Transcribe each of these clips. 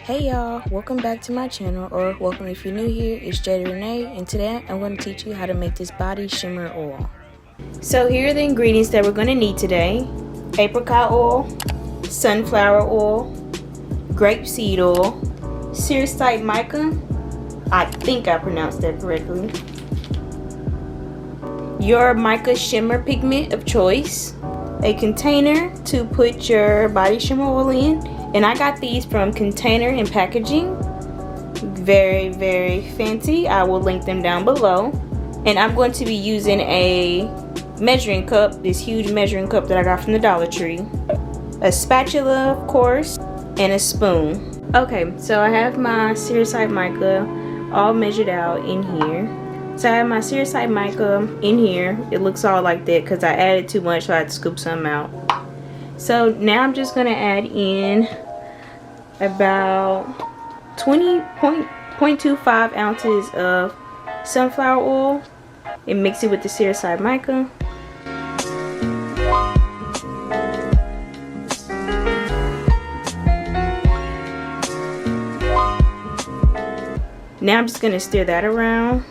Hey y'all, welcome back to my channel, or welcome if you're new here. It's Jada Renee, and today I'm going to teach you how to make this body shimmer oil. So here are the ingredients that we're going to need today: apricot oil, sunflower oil, grapeseed oil, sericite mica, I think I pronounced that correctly, your mica shimmer pigment of choice, a container to put your body shimmer oil in. And I got these from Container and Packaging. Very, very fancy. I will link them down below. And I'm going to be using a measuring cup, this huge measuring cup that I got from the Dollar Tree. A spatula, of course, and a spoon. Okay, so I have my sericite mica all measured out in here. So I have my sericite mica in here. It looks all like that because I added too much, so I had to scoop some out. So now I'm just going to add in about 20.25 ounces of sunflower oil and mix it with the sericite mica. Now I'm just going to stir that around.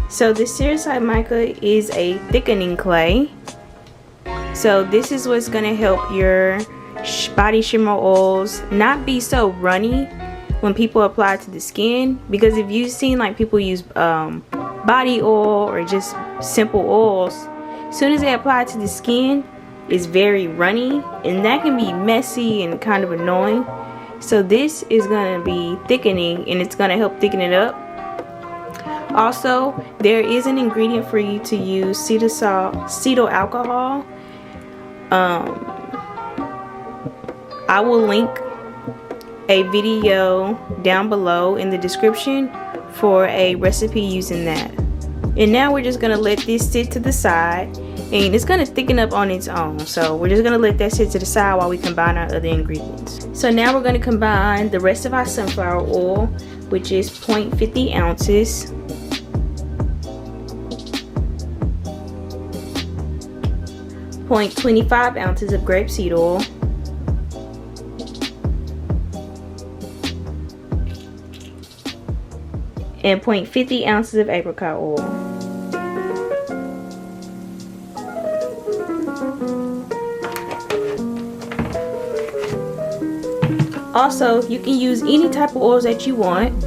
So this sericite mica is a thickening clay. So this is what's going to help your body shimmer oils not be so runny when people apply it to the skin. Because if you've seen like people use body oil or just simple oils, as soon as they apply it to the skin, it's very runny, and that can be messy and kind of annoying. So this is going to be thickening, and it's going to help thicken it up. Also, there is an ingredient for you to use, cetyl alcohol. I will link a video down below in the description for a recipe using that. And now we're just going to let this sit to the side, and it's going to thicken up on its own. So we're just going to let that sit to the side while we combine our other ingredients. So now we're going to combine the rest of our sunflower oil, which is 0.50 ounces. 0.25 ounces of grapeseed oil, and 0.50 ounces of apricot oil. Also, you can use any type of oils that you want.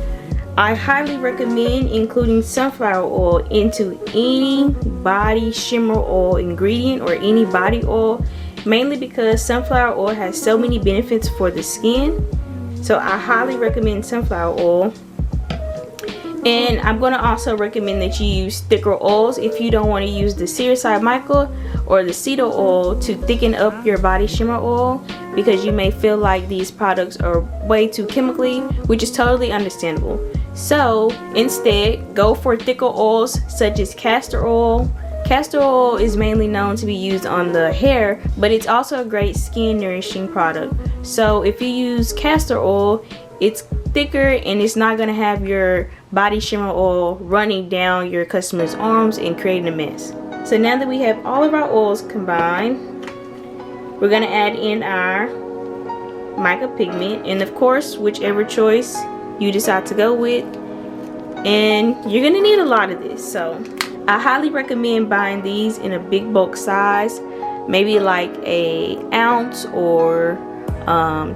I highly recommend including sunflower oil into any body shimmer oil ingredient or any body oil, mainly because sunflower oil has so many benefits for the skin. So I highly recommend sunflower oil. And I'm going to also recommend that you use thicker oils if you don't want to use the sericite mica or the cetyl oil to thicken up your body shimmer oil, because you may feel like these products are way too chemically, which is totally understandable. So instead, go for thicker oils such as castor oil. Castor oil is mainly known to be used on the hair, but it's also a great skin nourishing product. So if you use castor oil, it's thicker and it's not going to have your body shimmer oil running down your customer's arms and creating a mess. So now that we have all of our oils combined, we're going to add in our mica pigment, and of course whichever choice you decide to go with. And you're going to need a lot of this, so I highly recommend buying these in a big bulk size, maybe like an ounce or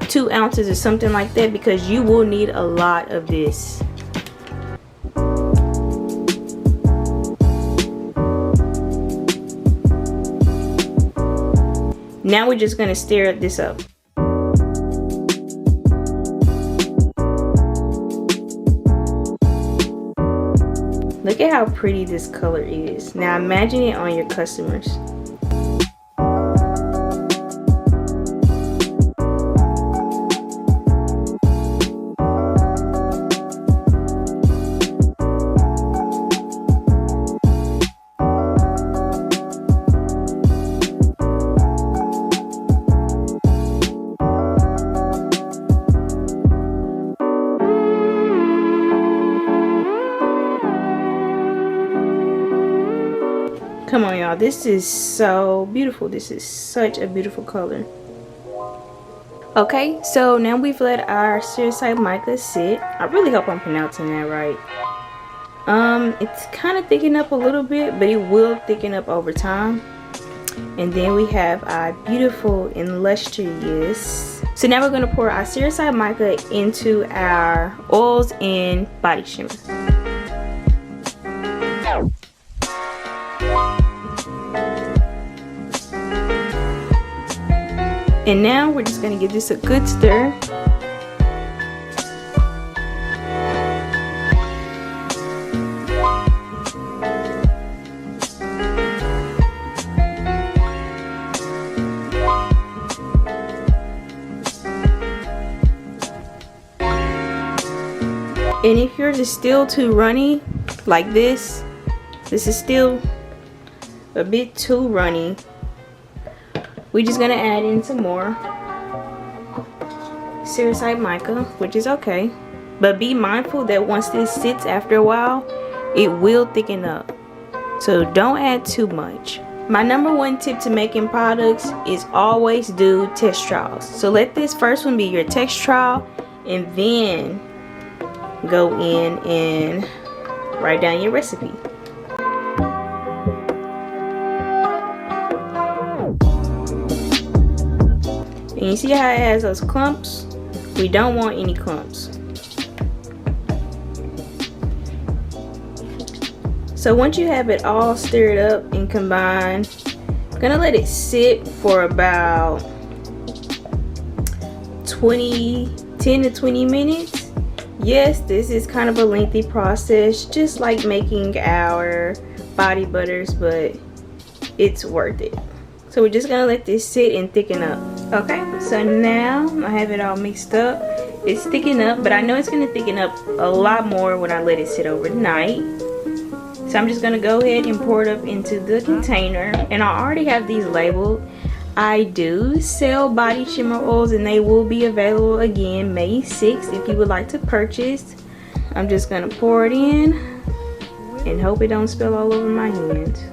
2 ounces or something like that, because you will need a lot of this. Now we're just going to stir this up. Look at how pretty this color is. Now imagine it on your customers. this is so beautiful. This is such a beautiful color. Okay, so now we've let our sericite mica sit. I really hope I'm pronouncing that right. It's kind of thickened up a little bit, but it will thicken up over time. And then we have our beautiful and lustrous. So now we're going to pour our sericite mica into our oils and body shimmer. And now we're just going to give this a good stir. And if yours is still too runny, like this is still a bit too runny, we're just gonna add in some more sericite mica, which is okay. But be mindful that once this sits after a while, it will thicken up. So don't add too much. My number one tip to making products is always do test trials. So let this first one be your test trial, and then go in and write down your recipe. And you see how it has those clumps? We don't want any clumps. So once you have it all stirred up and combined, I'm gonna let it sit for about 10 to 20 minutes. Yes, this is kind of a lengthy process, just like making our body butters, but it's worth it. So we're just gonna let this sit and thicken up. Okay, so now I have it all mixed up. It's thickened up, but I know it's gonna thicken up a lot more when I let it sit overnight. So I'm just gonna go ahead and pour it up into the container. And I already have these labeled. I do sell body shimmer oils, and they will be available again May 6th if you would like to purchase. I'm just gonna pour it in and hope it don't spill all over my hands.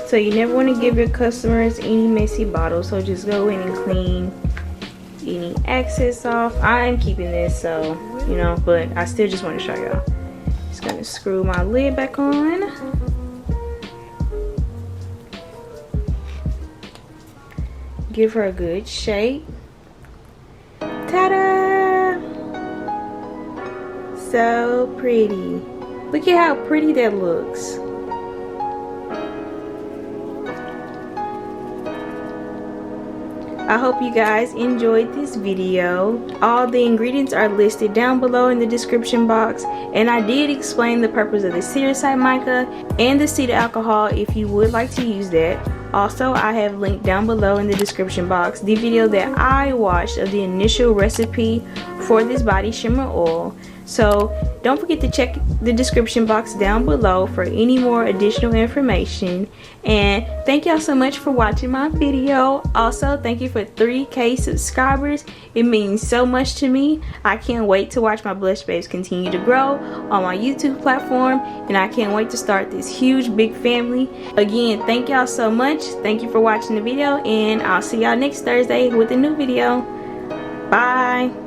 So you never want to give your customers any messy bottles, so just go in and clean any excess off. I'm keeping this, so you know, but I still just want to show y'all. Just gonna screw my lid back on. Give her a good shake. Ta-da! So pretty. Look at how pretty that looks. I hope you guys enjoyed this video. All the ingredients are listed down below in the description box, and I did explain the purpose of the sericite mica and the cetyl alcohol if you would like to use that. Also, I have linked down below in the description box the video that I watched of the initial recipe for this body shimmer oil. So don't forget to check the description box down below for any more additional information. And thank y'all so much for watching my video. Also, thank you for 3K subscribers. It means so much to me. I can't wait to watch my Blush Babes continue to grow on my YouTube platform, and I can't wait to start this huge big family. Again, thank y'all so much. Thank you for watching the video, and I'll see y'all next Thursday with a new video. Bye.